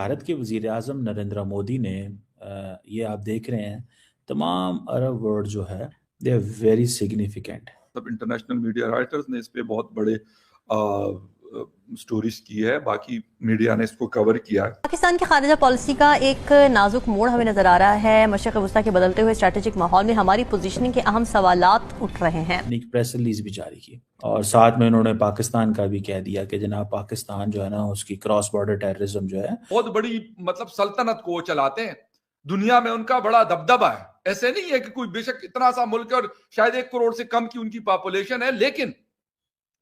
भारत के वज़ीर आज़म नरेंद्र मोदी ने ये आप देख रहे हैं तमाम अरब वर्ड जो है दे आर वेरी सिग्निफिकेंट। सब इंटरनेशनल मीडिया राइटर्स ने इस पे बहुत बड़े स्टोरीज की है, बाकी मीडिया ने इसको कवर किया है। पाकिस्तान की खारिजा पॉलिसी का एक नाजुक मोड़ हमें नजर आ रहा है। मशरिक़ वस्ता के बदलते हुए स्ट्रेटेजिक माहौल में हमारी पोजीशनिंग के अहम सवालात उठ रहे हैं। एक प्रेस रिलीज भी जारी की और साथ में उन्होंने पाकिस्तान का भी कह दिया कि जनाब पाकिस्तान जो है ना उसकी क्रॉस बॉर्डर टेररिज्म जो है बहुत बड़ी सल्तनत को चलाते हैं, दुनिया में उनका बड़ा दबदबा है। ऐसे नहीं है कि कोई बेशक इतना सा मुल्क और शायद 1 करोड़ से कम की उनकी पॉपुलेशन है, लेकिन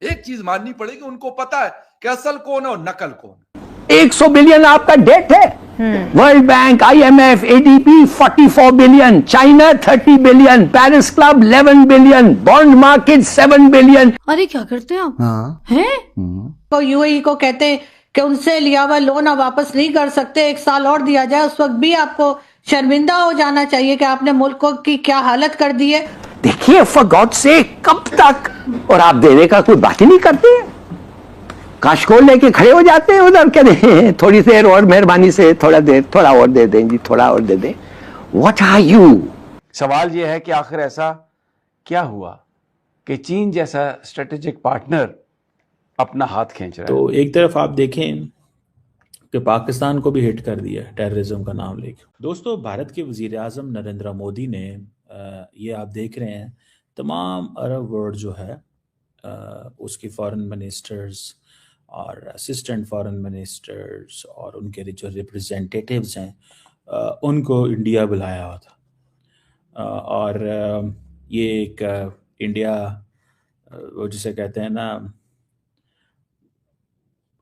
एक चीज माननी पड़ेगी, उनको पता है कि असल कौन है और नकल कौन है। 100 बिलियन आपका डेट है। World bank, IMF, ADB 44 billion, China 30 billion, Paris club 11 billion, bond market 7 billion. अरे क्या करते हैं आप? हाँ। हैं? तो UAE को कहते हैं कि उनसे लिया हुआ लोन आप वापस नहीं कर सकते, 1 साल और दिया जाए। उस वक्त भी आपको शर्मिंदा हो जाना चाहिए कि आपने मुल्क की क्या हालत कर दी है। देखिए, फॉर गॉड से कब तक, और आप देने का कोई बात ही नहीं करते हैं। काशकोल लेके खड़े हो जाते हैं उधर, कहते थोड़ी देर और मेहरबानी से थोड़ा और दे दें जी, थोड़ा और दे दें। What are you? सवाल यह है कि आखिर ऐसा क्या हुआ कि चीन जैसा स्ट्रेटेजिक पार्टनर अपना हाथ खींच रहा है। तो एक तरफ आप देखें कि पाकिस्तान को भी हिट कर दिया टेररिज्म का नाम लेकर। दोस्तों, भारत के वज़ीर आज़म नरेंद्र मोदी ने ये आप देख रहे हैं तमाम अरब वर्ल्ड जो है उसके फॉरेन मिनिस्टर्स और असिस्टेंट फॉरेन मिनिस्टर्स और उनके जो रिप्रेजेंटेटिव्स हैं उनको इंडिया बुलाया हुआ था। और ये एक इंडिया वो जिसे कहते हैं ना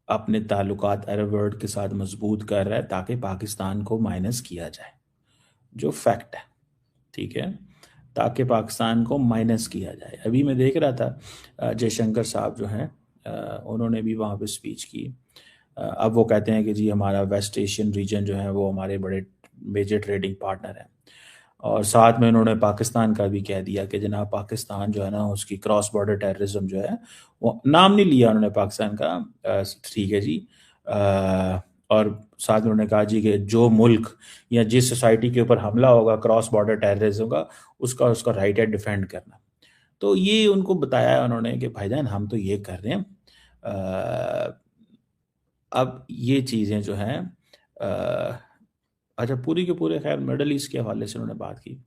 अपने ताल्लुकात अरब वर्ल्ड के साथ मजबूत कर रहा है ताकि पाकिस्तान को माइनस किया जाए, जो फैक्ट है, ठीक है, ताकि पाकिस्तान को माइनस किया जाए। अभी मैं देख रहा था जयशंकर साहब जो हैं उन्होंने भी वहाँ पे स्पीच की। अब वो कहते हैं कि जी हमारा वेस्ट एशियन रीजन जो है वो हमारे बड़े मेजर ट्रेडिंग पार्टनर हैं, और साथ में उन्होंने पाकिस्तान का भी कह दिया कि जनाब पाकिस्तान जो है ना उसकी क्रॉस बॉर्डर टेररिज्म जो है, वो नाम नहीं लिया उन्होंने पाकिस्तान का, ठीक है जी। और साथ में उन्होंने कहा जी कि जो मुल्क या जिस सोसाइटी के ऊपर हमला होगा क्रॉस बॉर्डर टेररिज्म का, उसका राइट है डिफेंड करना। तो ये उनको बताया उन्होंने कि भाईजान हम तो ये कर रहे हैं। अब ये चीज़ें जो हैं अच्छा पूरी के पूरे खैर मिडल ईस्ट के हवाले से उन्होंने बात की।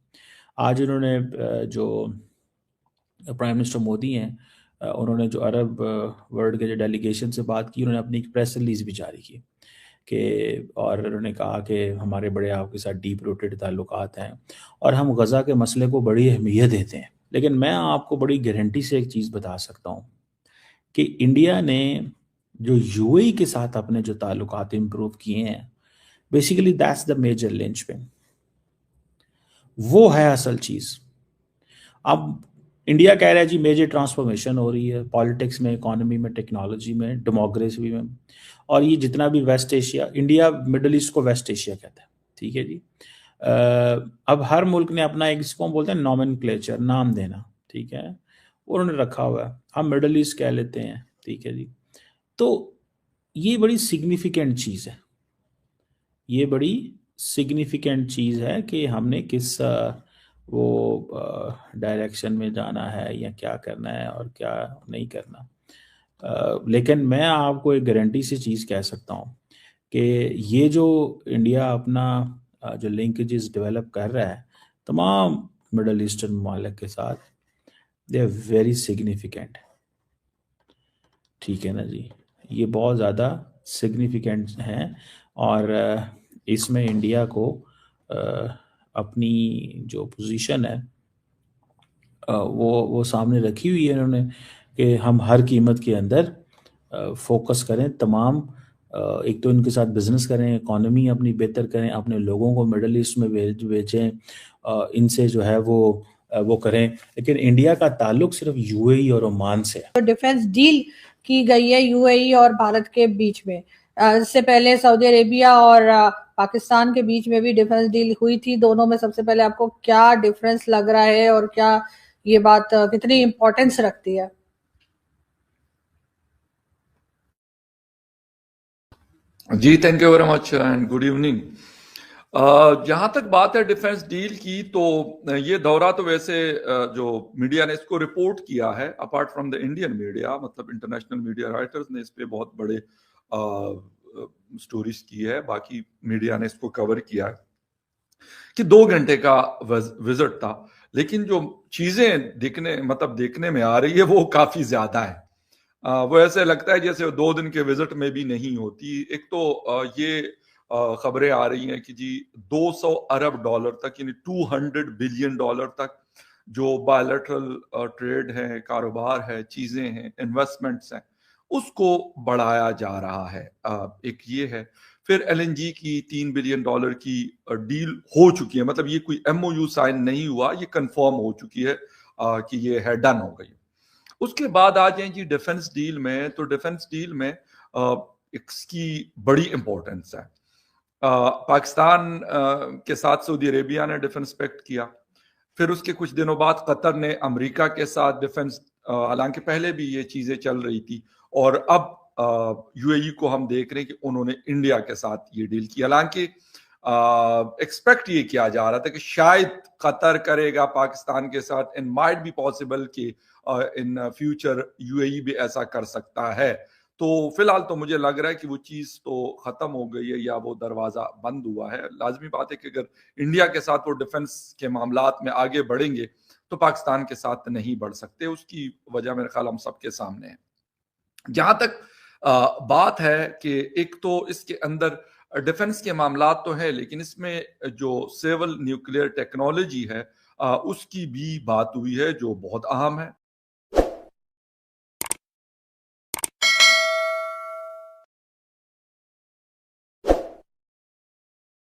आज उन्होंने जो प्राइम मिनिस्टर मोदी हैं उन्होंने जो अरब वर्ल्ड के जो डेलीगेशन से बात की, उन्होंने अपनी एक प्रेस रिलीज भी जारी की कि और उन्होंने कहा कि हमारे बड़े आपके साथ डीप रूटेड ताल्लुकात हैं और हम गज़ा के मसले को बड़ी अहमियत देते हैं। लेकिन मैं आपको बड़ी गारंटी से एक चीज़ बता सकता हूँ कि इंडिया ने जो UAE के साथ अपने जो ताल्लुकात इम्प्रूव किए हैं, basically that's the major linchpin, वो है असल चीज़। अब इंडिया कह रहा है जी मेजर ट्रांसफॉर्मेशन हो रही है पॉलिटिक्स में, इकोनॉमी में, टेक्नोलॉजी में, डेमोक्रेसी में, और ये जितना भी West Asia, India Middle East को वेस्ट एशिया कहता है, ठीक है जी। अब हर मुल्क ने अपना एक, जिसको हम बोलते हैं नॉमेनक्लेचर, नाम देना, ठीक है, उन्होंने रखा हुआ है, हम मिडल ईस्ट कह लेते हैं, ठीक है जी। तो ये बड़ी सिग्निफिकेंट चीज़ है, ये बड़ी सिग्निफिकेंट चीज़ है कि हमने किस वो डायरेक्शन में जाना है या क्या करना है और क्या नहीं करना। लेकिन मैं आपको एक गारंटी से चीज़ कह सकता हूँ कि ये जो इंडिया अपना जो लिंकेजेस डेवलप कर रहा है तमाम मिडल ईस्टर्न ममालिक के साथ, दे आर वेरी सिग्निफिकेंट, ठीक है ना जी, ये बहुत ज़्यादा सिग्निफिकेंट हैं। और इसमें इंडिया को अपनी जो पोजीशन है वो सामने रखी हुई है उन्होंने कि हम हर कीमत के अंदर फोकस करें तमाम, एक तो इनके साथ बिजनेस करें, इकोनॉमी अपनी बेहतर करें, अपने लोगों को मिडल ईस्ट में भेजें, इनसे जो है वो करें। लेकिन इंडिया का ताल्लुक सिर्फ UAE और ओमान से है। तो डिफेंस डील की गई है UAE और भारत के बीच में। इससे पहले सऊदी अरेबिया और पाकिस्तान के बीच में भी डिफेंस डील हुई थी। दोनों में सबसे पहले आपको क्या डिफरेंस लग रहा है और क्या ये बात कितनी इंपॉर्टेंस रखती है? जी, thank you very much and good evening. जहां तक बात है डिफेंस डील की, तो ये दौरा तो वैसे जो मीडिया ने इसको रिपोर्ट किया है, apart from the Indian media, मतलब इंटरनेशनल मीडिया राइटर्स ने इस पे बहुत बड़े स्टोरीज की है, बाकी मीडिया ने इसको कवर किया है कि 2 घंटे का विजिट था, लेकिन जो चीजें देखने में आ रही है वो काफी ज्यादा है। वो ऐसे लगता है जैसे 2 दिन के विजिट में भी नहीं होती। एक तो ये खबरें आ रही हैं कि जी 200 अरब डॉलर तक, यानी 200 बिलियन डॉलर तक जो बायलैटरल ट्रेड है, कारोबार है, चीजें हैं, इन्वेस्टमेंट्स हैं, उसको बढ़ाया जा रहा है। एक ये है। फिर एलएनजी की 3 बिलियन डॉलर की डील हो चुकी है, मतलब ये कोई एमओयू साइन नहीं हुआ, ये कंफर्म हो चुकी है कि ये है, डन हो गई। उसके बाद आ जाए जी डिफेंस डील में, तो डिफेंस डील में इसकी बड़ी इंपॉर्टेंस है। पाकिस्तान के साथ सऊदी अरेबिया ने डिफेंस पैक्ट किया, फिर उसके कुछ दिनों बाद कतर ने अमेरिका के साथ डिफेंस, हालांकि पहले भी ये चीजें चल रही थी, और अब यूएई को हम देख रहे हैं कि उन्होंने इंडिया के साथ ये डील की। हालांकि एक्सपेक्ट ये किया जा रहा था कि शायद कतर करेगा पाकिस्तान के साथ, एंड माइट बी पॉसिबल कि इन फ्यूचर यूएई भी ऐसा कर सकता है। तो फिलहाल तो मुझे लग रहा है कि वो चीज तो खत्म हो गई है, या वो दरवाजा बंद हुआ है। लाजमी बात है कि अगर इंडिया के साथ वो डिफेंस के मामलात में आगे बढ़ेंगे तो पाकिस्तान के साथ नहीं बढ़ सकते। उसकी वजह मेरे ख्याल हम सबके सामने है। जहां तक बात है कि एक तो इसके अंदर डिफेंस के मामलात तो है, लेकिन इसमें जो सिविल न्यूक्लियर टेक्नोलॉजी है उसकी भी बात हुई है, जो बहुत अहम है।